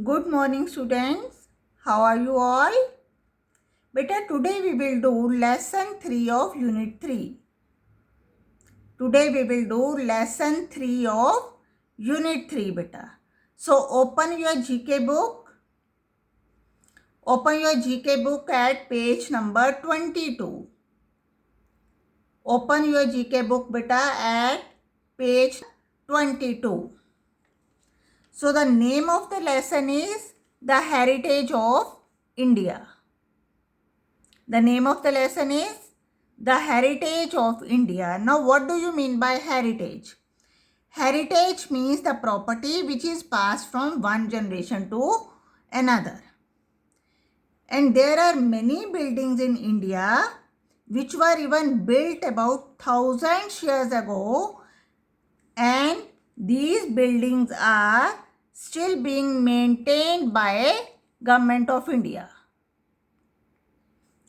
Good morning students. How are you all? Beta, today we will do lesson 3 of unit 3. Today we will do lesson 3 of unit 3 beta. So open your GK book. Open your GK book at page number 22. Open your GK book beta at page 22. So the name of the lesson is The Heritage of India. The name of the lesson is The Heritage of India. Now, what do you mean by heritage? Heritage means the property which is passed from one generation to another. And there are many buildings in India which were even built about 1000 years ago, and these buildings are still being maintained by Government of India.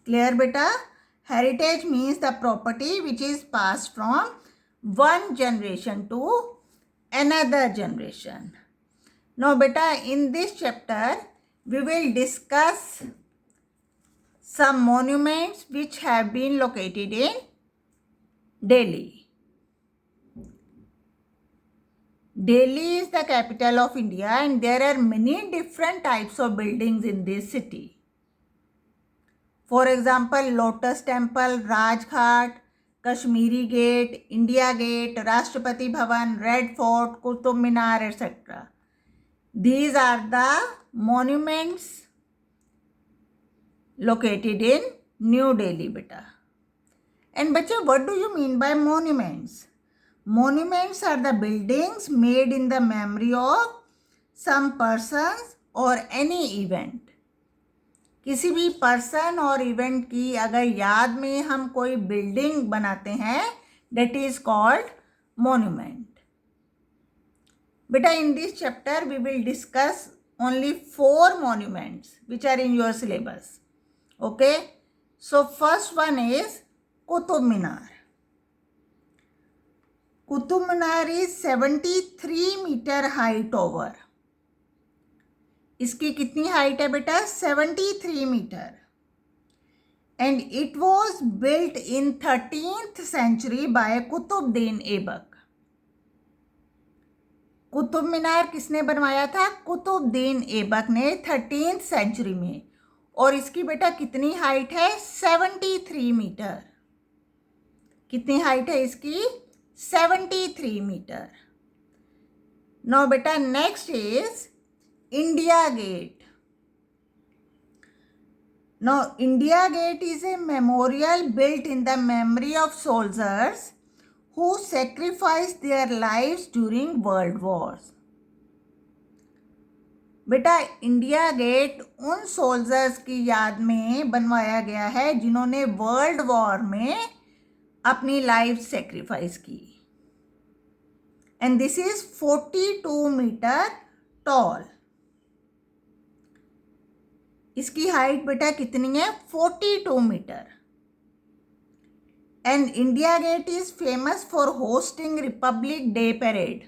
Clear beta? Heritage means the property which is passed from one generation to another generation. Now beta, in this chapter we will discuss some monuments which have been located in Delhi. Delhi is the capital of India and there are many different types of buildings in this city. For example, Lotus Temple, Rajghat, Kashmiri Gate, India Gate, Rashtrapati Bhavan, Red Fort, Qutub Minar, etc. These are the monuments located in New Delhi, beta. And bacha, what do you mean by monuments? Monuments are the buildings made in the memory of some persons or any event. किसी भी person और event की अगर याद में हम कोई building बनाते हैं, that is called monument. Beta, in this chapter we will discuss only 4 monuments which are in your syllabus. Okay, so first one is Qutub Minar. Qutub Minar is 73 meter high tower. इसकी कितनी height है बेटा? 73 metre. And it was built in 13th century by Qutubuddin Aibak. Qutub Minar किसने बनवाया था? कुतुबुद्दीन ऐबक ने 13th century में. और इसकी बेटा कितनी हाइट है? 73 मीटर. कितनी हाइट है इसकी? 73 मीटर. नाउ बेटा next is India Gate. Now, India Gate is a memorial built in the memory of soldiers who sacrificed their lives during World Wars. बेटा, इंडिया गेट उन सोल्जर्स की याद में बनवाया गया है जिन्होंने वर्ल्ड वॉर में अपनी लाइफ सेक्रीफाइस की. And this is 42 meter tall. इसकी हाइट बेटा कितनी है? 42 meter. And India gate is famous for hosting republic day parade.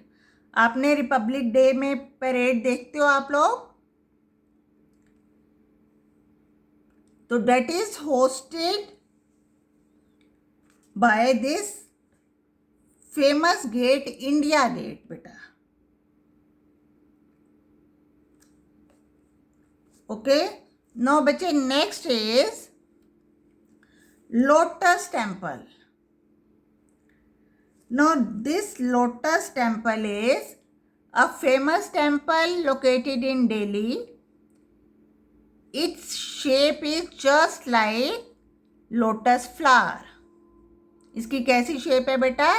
आपने रिपब्लिक डे में परेड देखते हो आप लोग? तो that is hosted by this famous gate, India gate बेटा. ओके. Now, बच्चे next is Lotus Temple. Now, this Lotus Temple is a famous temple located in Delhi. Its shape is just like lotus flower. इसकी कैसी shape है बेटा?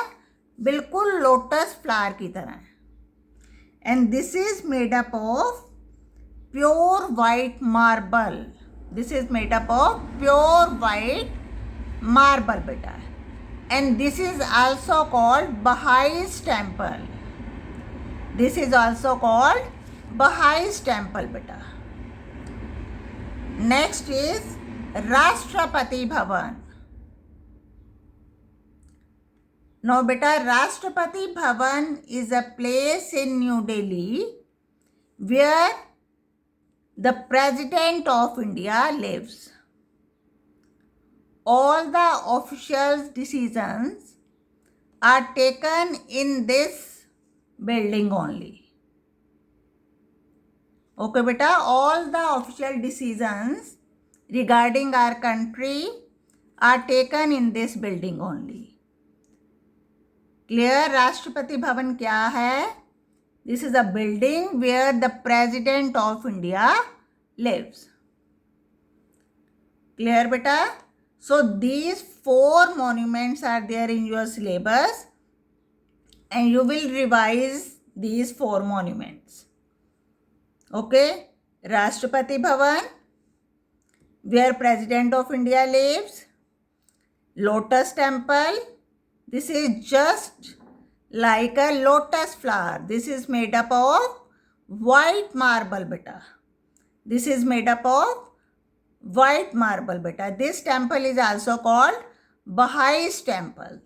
बिल्कुल lotus flower की तरह. And this is made up of pure white marble. This is made up of pure white marble beta. And this is also called Baha'is temple. This is also called Baha'is temple beta. Next is Rashtrapati Bhavan. Now beta, Rashtrapati Bhavan is a place in New Delhi where the President of India lives. All the official decisions are taken in this building only. Okay beta, all the official decisions regarding our country are taken in this building only. Clear? Rashtrapati Bhavan क्या है? This is a building where the President of India lives. Clear beta? So these 4 monuments are there in your syllabus and you will revise these 4 monuments. Okay? Rashtrapati Bhavan, where President of India lives. Lotus Temple, this is just like a lotus flower. This is made up of white marble beta. This is made up of white marble beta. This temple is also called Baha'is temple.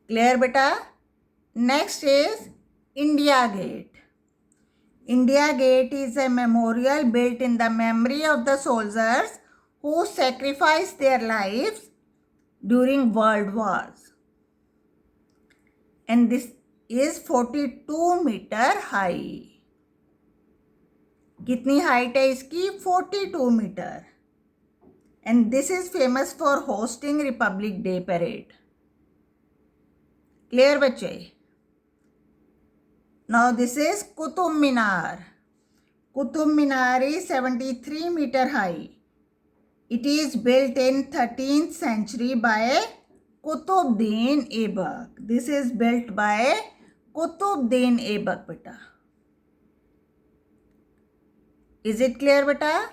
Clear beta? Next is India Gate. India Gate is a memorial built in the memory of the soldiers who sacrificed their lives during world wars. And this is 42 meter high. कितनी height है इसकी? 42 metre. And this is famous for hosting Republic Day parade. Clear बच्चे? Now this is Qutub Minar. Qutub Minar is 73 meter high. It is built in 13th century by Qutbuddin Aibak. This is built by Qutbuddin Aibak beta. Is it clear beta?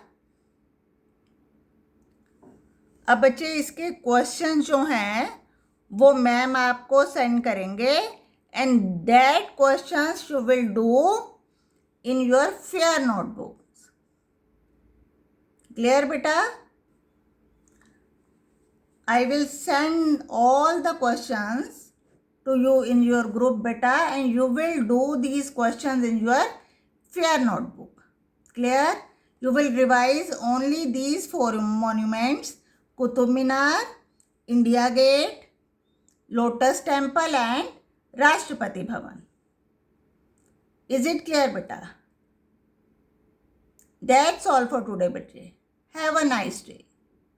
अब बच्चे इसके question जो हैं वो ma'am आपको send करेंगे and that questions you will do in your fair notebooks. Clear beta? I will send all the questions to you in your group beta and you will do these questions in your fair notebook. Clear? You will revise only these 4 monuments: Qutub Minar, India Gate, Lotus Temple and Rashtrapati Bhavan. Is it clear beta? That's all for today beta. Have a nice day.